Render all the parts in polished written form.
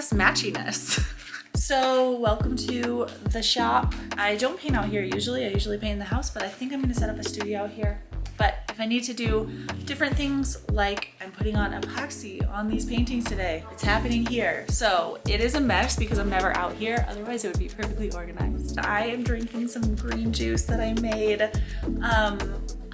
us matchiness. So welcome to the shop. I don't paint out here usually. I usually paint in the house, but I think I'm gonna set up a studio out here. But if I need to do different things, like I'm putting on epoxy on these paintings today, it's happening here. So it is a mess because I'm never out here. Otherwise it would be perfectly organized. I am drinking some green juice that I made.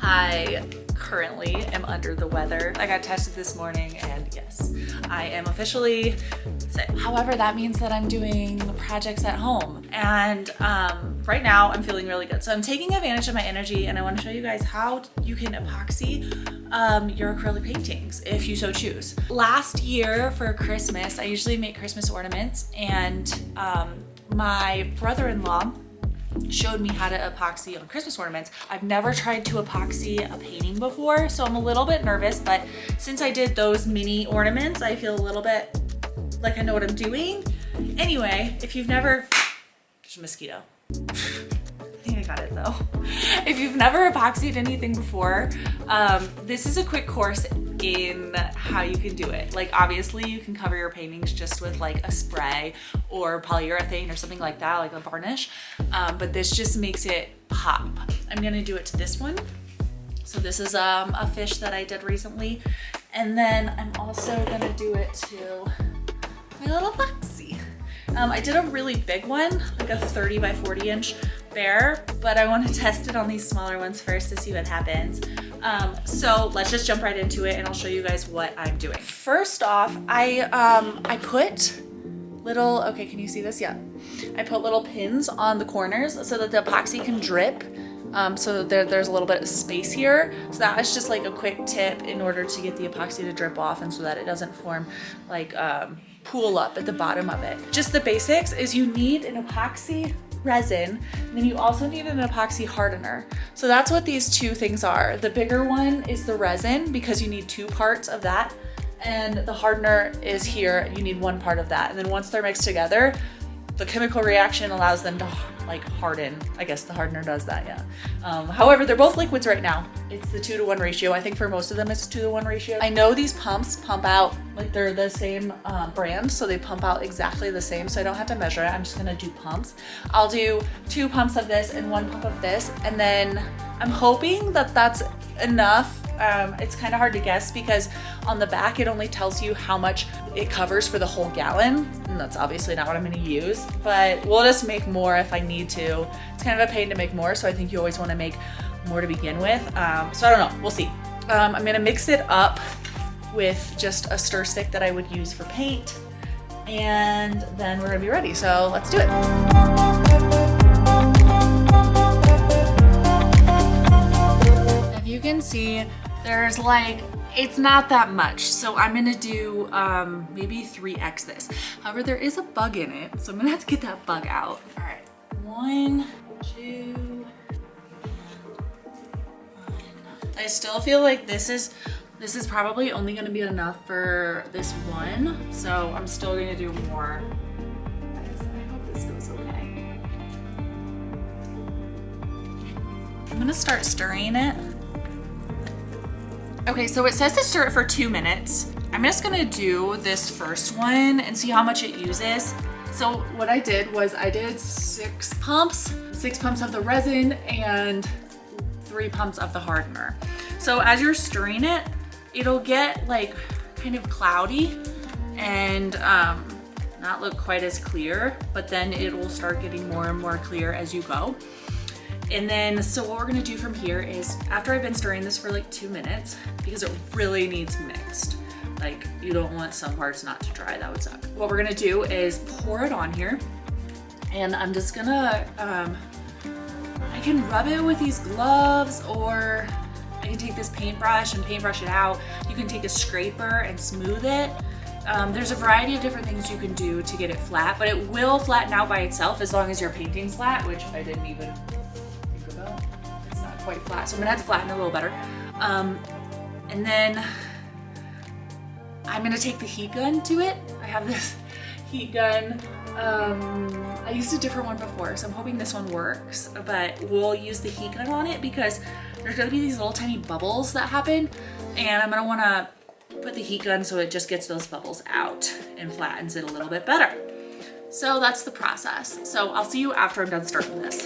I currently am under the weather. I got tested this morning and yes, I am officially sick. However, that means that I'm doing projects at home. And right now I'm feeling really good. So I'm taking advantage of my energy and I want to show you guys how you can epoxy your acrylic paintings if you so choose. Last year for Christmas, I usually make Christmas ornaments, and my brother-in-law showed me how to epoxy on Christmas ornaments. I've never tried to epoxy a painting before, so I'm a little bit nervous, but since I did those mini ornaments, I feel a little bit like I know what I'm doing. Anyway, if you've never, there's a mosquito. I think I got it though. If you've never epoxied anything before, this is a quick course in how you can do it. Like obviously you can cover your paintings just with like a spray or polyurethane or something like that, like a varnish, but this just makes it pop. I'm gonna do it to this one. So this is a fish that I did recently, and then I'm also gonna do it to my little foxy. I did a really big one, like a 30 by 40 inch bear, but I want to test it on these smaller ones first to see what happens. So let's just jump right into it and I'll show you guys what I'm doing. First off, I put little, okay, can you see this? Yeah. I put little pins on the corners so that the epoxy can drip. So there's a little bit of space here. So that was just like a quick tip in order to get the epoxy to drip off and so that it doesn't form like pool up at the bottom of it. Just the basics is you need an epoxy resin, and then you also need an epoxy hardener. So that's what these two things are. The bigger one is the resin because you need 2 parts of that, and the hardener is here, you need 1 part of that. And then once they're mixed together, the chemical reaction allows them to like harden. I guess the hardener does that, yeah. However, they're both liquids right now. It's the 2-to-1 ratio. I think for most of them it's 2-to-1 ratio. I know these pumps pump out, like they're the same brand, so they pump out exactly the same, so I don't have to measure it. I'm just gonna do pumps. I'll do 2 pumps of this and 1 pump of this, and then I'm hoping that that's enough. It's kind of hard to guess because on the back it only tells you how much it covers for the whole gallon, and that's obviously not what I'm going to use, but we'll just make more if I need to. It's kind of a pain to make more, so I think you always want to make more to begin with. So I don't know, we'll see. I'm going to mix it up with just a stir stick that I would use for paint, and then we're going to be ready, so let's do it. You can see there's like, it's not that much, so I'm gonna do maybe 3x this. However, there is a bug in it, so I'm gonna have to get that bug out. All right, 1, 2, 1. I still feel like this is probably only gonna be enough for this one, so I'm still gonna do more. I hope this goes okay. I'm gonna start stirring it. Okay, so it says to stir it for 2 minutes. I'm just gonna do this first one and see how much it uses. So what I did was I did 6 pumps of the resin and 3 pumps of the hardener. So as you're stirring it, it'll get like kind of cloudy and not look quite as clear, but then it will start getting more and more clear as you go. And then, so what we're gonna do from here is, after I've been stirring this for like 2 minutes, because it really needs mixed, like you don't want some parts not to dry, that would suck. What we're gonna do is pour it on here, and I'm just gonna, I can rub it with these gloves, or I can take this paintbrush and paintbrush it out. You can take a scraper and smooth it. There's a variety of different things you can do to get it flat, but it will flatten out by itself as long as your painting's flat, which I didn't even think about. It's not quite flat, so I'm gonna have to flatten it a little better. And then I'm gonna take the heat gun to it. I have this heat gun. I used a different one before, so I'm hoping this one works, but we'll use the heat gun on it because there's gonna be these little tiny bubbles that happen, and I'm gonna wanna put the heat gun so it just gets those bubbles out and flattens it a little bit better. So that's the process. So I'll see you after I'm done starting this.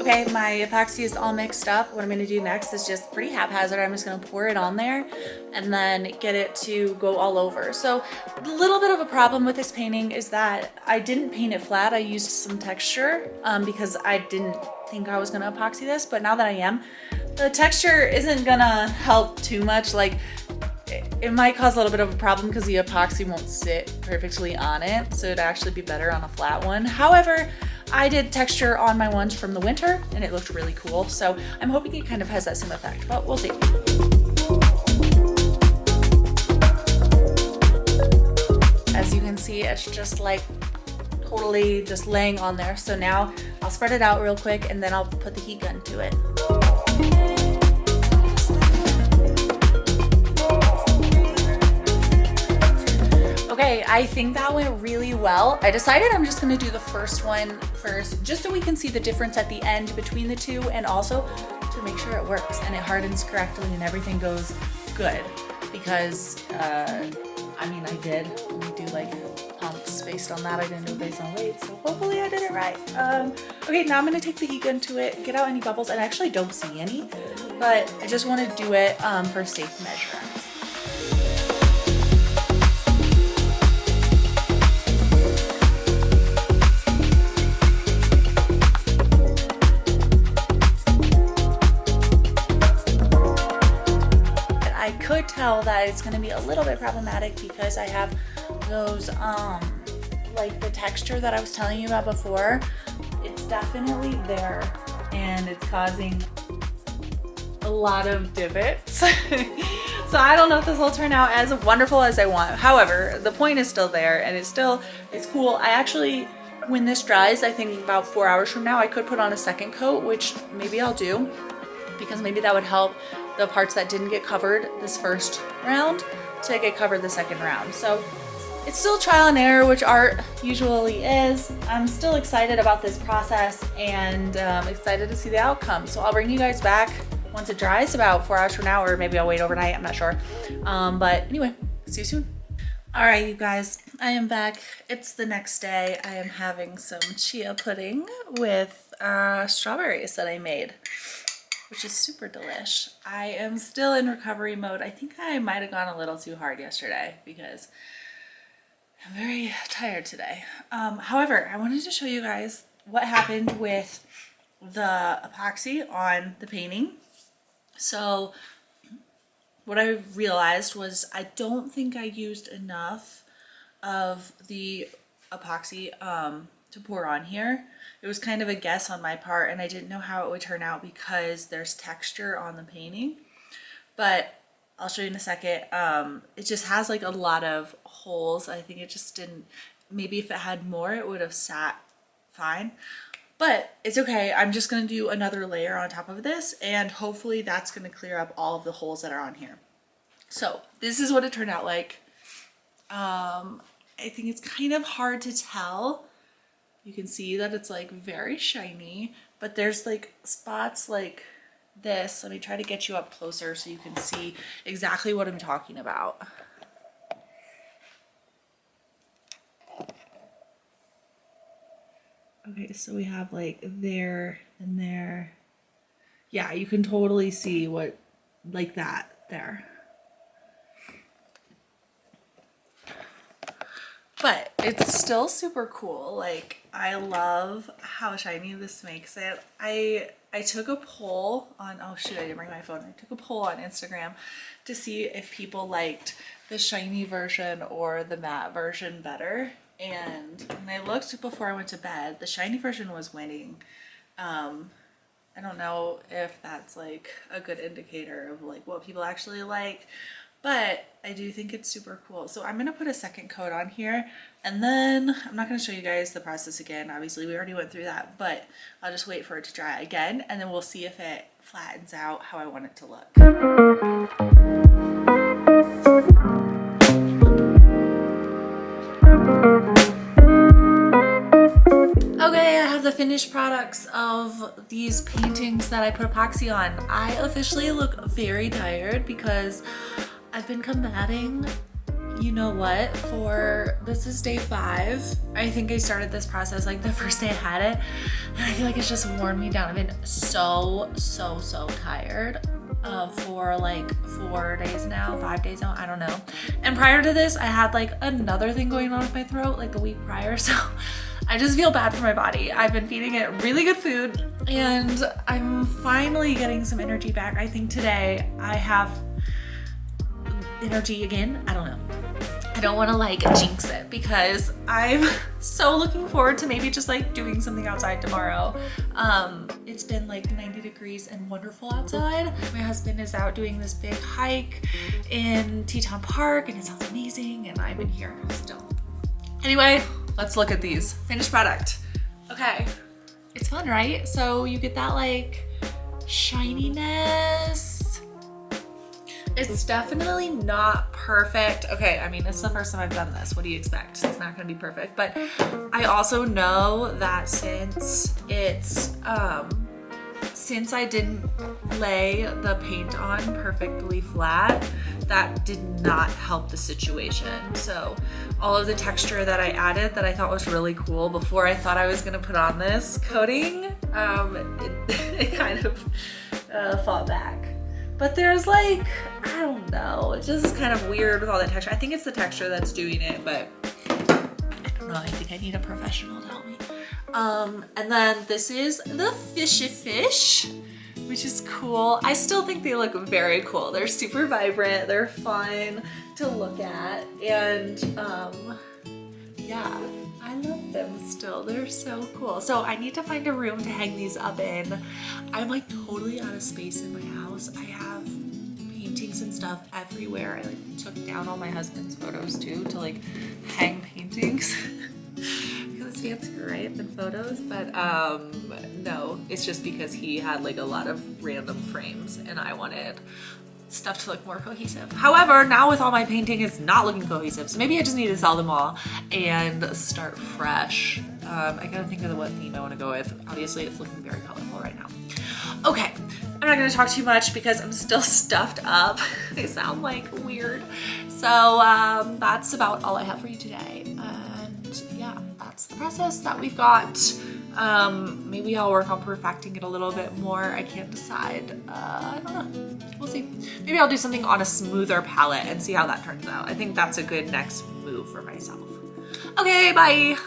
Okay, my epoxy is all mixed up. What I'm gonna do next is just pretty haphazard. I'm just gonna pour it on there and then get it to go all over. So a little bit of a problem with this painting is that I didn't paint it flat. I used some texture because I didn't think I was gonna epoxy this, but now that I am, the texture isn't gonna help too much. Like, it might cause a little bit of a problem because the epoxy won't sit perfectly on it, so it'd actually be better on a flat one. However, I did texture on my ones from the winter and it looked really cool, so I'm hoping it kind of has that same effect, but we'll see. As you can see, it's just like totally just laying on there. So now I'll spread it out real quick and then I'll put the heat gun to it. Okay, I think that went really well. I decided I'm just gonna do the first one first, just so we can see the difference at the end between the two, and also to make sure it works and it hardens correctly and everything goes good. Because, I mean, I did do like pumps based on that. I didn't do based on weight, so hopefully I did it right. Okay, now I'm gonna take the heat gun to it, get out any bubbles, and I actually don't see any, but I just wanna do it for safe measure. I could tell that it's going to be a little bit problematic because I have those like the texture that I was telling you about before. It's definitely there and it's causing a lot of divots. So I don't know if this will turn out as wonderful as I want. However, the point is still there and it's cool. I actually, when this dries, I think about 4 hours from now, I could put on a second coat, which maybe I'll do, because maybe that would help the parts that didn't get covered this first round to get covered the second round. So it's still trial and error, which art usually is. I'm still excited about this process and excited to see the outcome. So I'll bring you guys back once it dries, about 4 hours from now, or maybe I'll wait overnight, I'm not sure. But anyway, see you soon. All right, you guys, I am back. It's the next day. I am having some chia pudding with strawberries that I made, which is super delish. I am still in recovery mode. I think I might have gone a little too hard yesterday because I'm very tired today. However, I wanted to show you guys what happened with the epoxy on the painting. So what I realized was I don't think I used enough of the epoxy to pour on here. It was kind of a guess on my part and I didn't know how it would turn out because there's texture on the painting, but I'll show you in a second. It just has like a lot of holes. I think it just didn't, maybe if it had more it would have sat fine, but it's okay. I'm just gonna do another layer on top of this and hopefully that's gonna clear up all of the holes that are on here. So this is what it turned out like. I think it's kind of hard to tell. You can see that it's like very shiny, but there's like spots like this. Let me try to get you up closer so you can see exactly what I'm talking about. Okay, so we have like there and there. Yeah, you can totally see what, like that there. But it's still super cool. Like, I love how shiny this makes it. I took a poll on, oh shoot, I didn't bring my phone. I took a poll on Instagram to see if people liked the shiny version or the matte version better. And when I looked before I went to bed, the shiny version was winning. I don't know if that's like a good indicator of like what people actually like, but I do think it's super cool. So I'm gonna put a second coat on here and then I'm not gonna show you guys the process again. Obviously we already went through that, but I'll just wait for it to dry again and then we'll see if it flattens out how I want it to look. Okay, I have the finished finished products of these paintings that I put epoxy on. I officially look very tired because I've been combating, you know what, this is day 5. I think I started this process like the first day I had it, and I feel like it's just worn me down. I've been so tired for like 4 days now, 5 days now, I don't know. And prior to this, I had like another thing going on with my throat like the week prior, so I just feel bad for my body. I've been feeding it really good food and I'm finally getting some energy back. I think today I have energy again. I don't know. I don't want to like jinx it because I'm so looking forward to maybe just like doing something outside tomorrow. It's been like 90 degrees and wonderful outside. My husband is out doing this big hike in Teton Park and it sounds amazing and I'm in here still. Anyway, let's look at these. Finished product. Okay, it's fun, right? So you get that like shininess. It's definitely not perfect. Okay, I mean, it's the first time I've done this. What do you expect? It's not gonna be perfect. But I also know that since I didn't lay the paint on perfectly flat, that did not help the situation. So all of the texture that I added that I thought was really cool before I thought I was gonna put on this coating, it kind of fought back. But there's like, I don't know, it's just kind of weird with all that texture. I think it's the texture that's doing it, but I don't know, I think I need a professional to help me. And then this is the Fishy Fish, which is cool. I still think they look very cool. They're super vibrant, they're fun to look at, and yeah, I love them still. They're so cool. So I need to find a room to hang these up in. I'm like totally out of space in my house. I have paintings and stuff everywhere. I like took down all my husband's photos too to like hang paintings. Because it's fancier, right, than photos? But no, it's just because he had like a lot of random frames and I wanted stuff to look more cohesive. However, now with all my painting, it's not looking cohesive. So maybe I just need to sell them all and start fresh. I gotta think of what theme I wanna go with. Obviously, it's looking very colorful right now. Okay, I'm not gonna talk too much because I'm still stuffed up. I sound like weird. So that's about all I have for you today. And yeah, that's the process that we've got. Maybe I'll work on perfecting it a little bit more. I can't decide. I don't know. We'll see. Maybe I'll do something on a smoother palette and see how that turns out. I think that's a good next move for myself. Okay, bye.